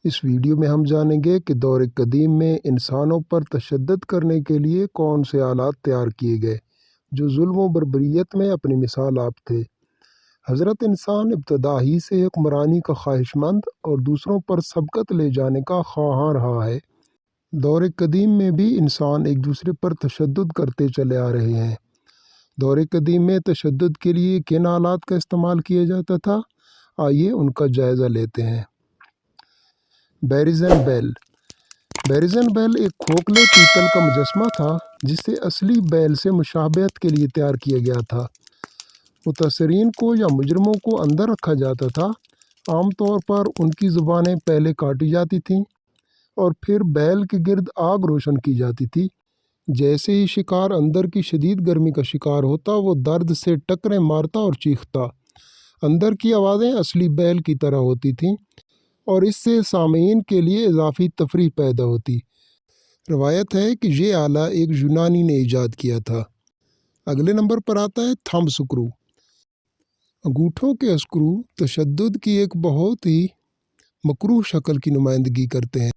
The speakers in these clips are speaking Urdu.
اس ویڈیو میں ہم جانیں گے کہ دور قدیم میں انسانوں پر تشدد کرنے کے لیے کون سے آلات تیار کیے گئے جو ظلم و بربریت میں اپنی مثال آپ تھے۔ حضرت انسان ابتدا ہی سے حکمرانی کا خواہش مند اور دوسروں پر سبقت لے جانے کا خواہاں رہا ہے۔ دور قدیم میں بھی انسان ایک دوسرے پر تشدد کرتے چلے آ رہے ہیں۔ دور قدیم میں تشدد کے لیے کن آلات کا استعمال کیا جاتا تھا؟ آئیے ان کا جائزہ لیتے ہیں۔ بیریزن بیل۔ بیریزن بیل ایک کھوکھلے پیتل کا مجسمہ تھا جسے اصلی بیل سے مشابہت کے لیے تیار کیا گیا تھا۔ متاثرین کو یا مجرموں کو اندر رکھا جاتا تھا۔ عام طور پر ان کی زبانیں پہلے کاٹی جاتی تھیں اور پھر بیل کے گرد آگ روشن کی جاتی تھی۔ جیسے ہی شکار اندر کی شدید گرمی کا شکار ہوتا وہ درد سے ٹکریں مارتا اور چیختا۔ اندر کی آوازیں اصلی بیل کی طرح ہوتی تھیں اور اس سے سامعین کے لیے اضافی تفریح پیدا ہوتی۔ روایت ہے کہ یہ آلہ ایک یونانی نے ایجاد کیا تھا۔ اگلے نمبر پر آتا ہے تھمب سکرو۔ انگوٹھوں کے اسکرو تشدد کی ایک بہت ہی مکروہ شکل کی نمائندگی کرتے ہیں۔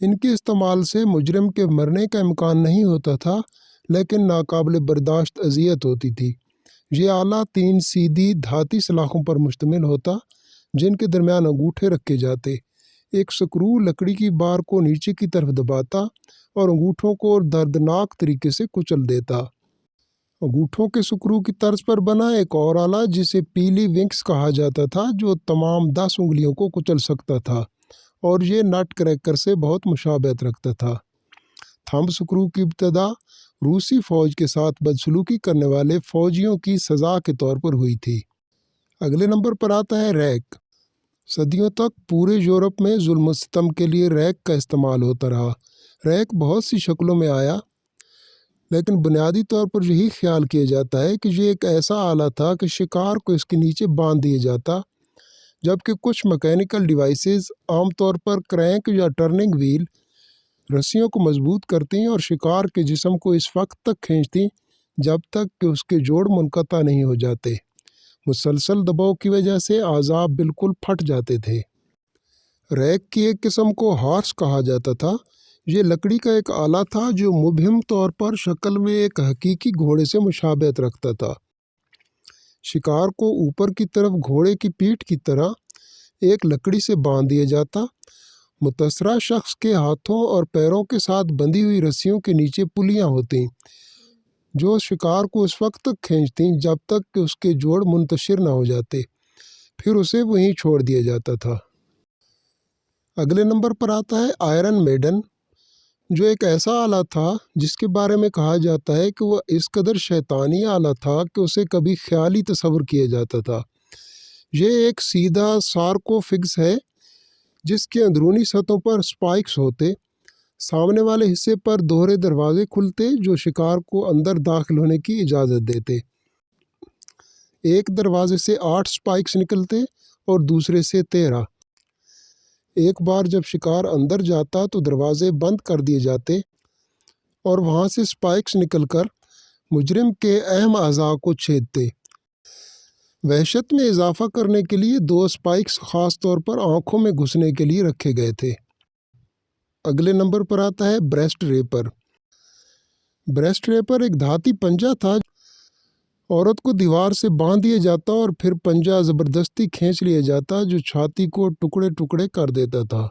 ان کے استعمال سے مجرم کے مرنے کا امکان نہیں ہوتا تھا لیکن ناقابل برداشت اذیت ہوتی تھی۔ یہ آلہ 3 سیدھی دھاتی سلاخوں پر مشتمل ہوتا جن کے درمیان انگوٹھے رکھے جاتے۔ ایک سکرو لکڑی کی بار کو نیچے کی طرف دباتا اور انگوٹھوں کو دردناک طریقے سے کچل دیتا۔ انگوٹھوں کے سکرو کی طرز پر بنا ایک اور آلہ جسے پیلی ونکس کہا جاتا تھا جو تمام 10 انگلیوں کو کچل سکتا تھا اور یہ نٹ کریکر سے بہت مشابہت رکھتا تھا۔ تھمب سکرو کی ابتدا روسی فوج کے ساتھ بدسلوکی کرنے والے فوجیوں کی سزا کے طور پر ہوئی تھی۔ اگلے نمبر پر آتا ہے ریک۔ صدیوں تک پورے یورپ میں ظلم و ستم کے لیے ریک کا استعمال ہوتا رہا۔ ریک بہت سی شکلوں میں آیا لیکن بنیادی طور پر یہی خیال کیا جاتا ہے کہ یہ ایک ایسا آلہ تھا کہ شکار کو اس کے نیچے باندھ دیا جاتا، جبکہ کچھ میکینیکل ڈیوائسز عام طور پر کرینک یا ٹرننگ وہیل رسیوں کو مضبوط کرتی اور شکار کے جسم کو اس وقت تک کھینچتی جب تک کہ اس کے جوڑ منقطع نہیں ہو جاتے۔ مسلسل دباؤ کی وجہ سے اعضاء بالکل پھٹ جاتے تھے۔ ریک کی ایک قسم کو ہارس کہا جاتا تھا۔ یہ لکڑی کا ایک آلہ تھا جو مبہم طور پر شکل میں ایک حقیقی گھوڑے سے مشابہت رکھتا تھا۔ شکار کو اوپر کی طرف گھوڑے کی پیٹھ کی طرح ایک لکڑی سے باندھ دیا جاتا۔ متاثرہ شخص کے ہاتھوں اور پیروں کے ساتھ بندھی ہوئی رسیوں کے نیچے پلیاں ہوتیں جو شکار کو اس وقت تک کھینچتیں جب تک کہ اس کے جوڑ منتشر نہ ہو جاتے، پھر اسے وہیں چھوڑ دیا جاتا تھا۔ اگلے نمبر پر آتا ہے آئرن میڈن، جو ایک ایسا آلہ تھا جس کے بارے میں کہا جاتا ہے کہ وہ اس قدر شیطانی آلہ تھا کہ اسے کبھی خیالی تصور کیا جاتا تھا۔ یہ ایک سیدھا سارکوفیگس ہے جس کے اندرونی سطحوں پر سپائکس ہوتے۔ سامنے والے حصے پر دوہرے دروازے کھلتے جو شکار کو اندر داخل ہونے کی اجازت دیتے۔ ایک دروازے سے 8 سپائکس نکلتے اور دوسرے سے 13۔ ایک بار جب شکار اندر جاتا تو دروازے بند کر دیے جاتے اور وہاں سے سپائکس نکل کر مجرم کے اہم اعضاء کو چھیدتے۔ وحشت میں اضافہ کرنے کے لیے 2 سپائکس خاص طور پر آنکھوں میں گھسنے کے لیے رکھے گئے تھے۔ اگلے نمبر پر آتا ہے بریسٹ ریپر۔ بریسٹ ریپر ایک دھاتی پنجہ تھا۔ عورت کو دیوار سے باندھ دیا جاتا اور پھر پنجہ زبردستی کھینچ لیا جاتا جو چھاتی کو ٹکڑے ٹکڑے کر دیتا تھا۔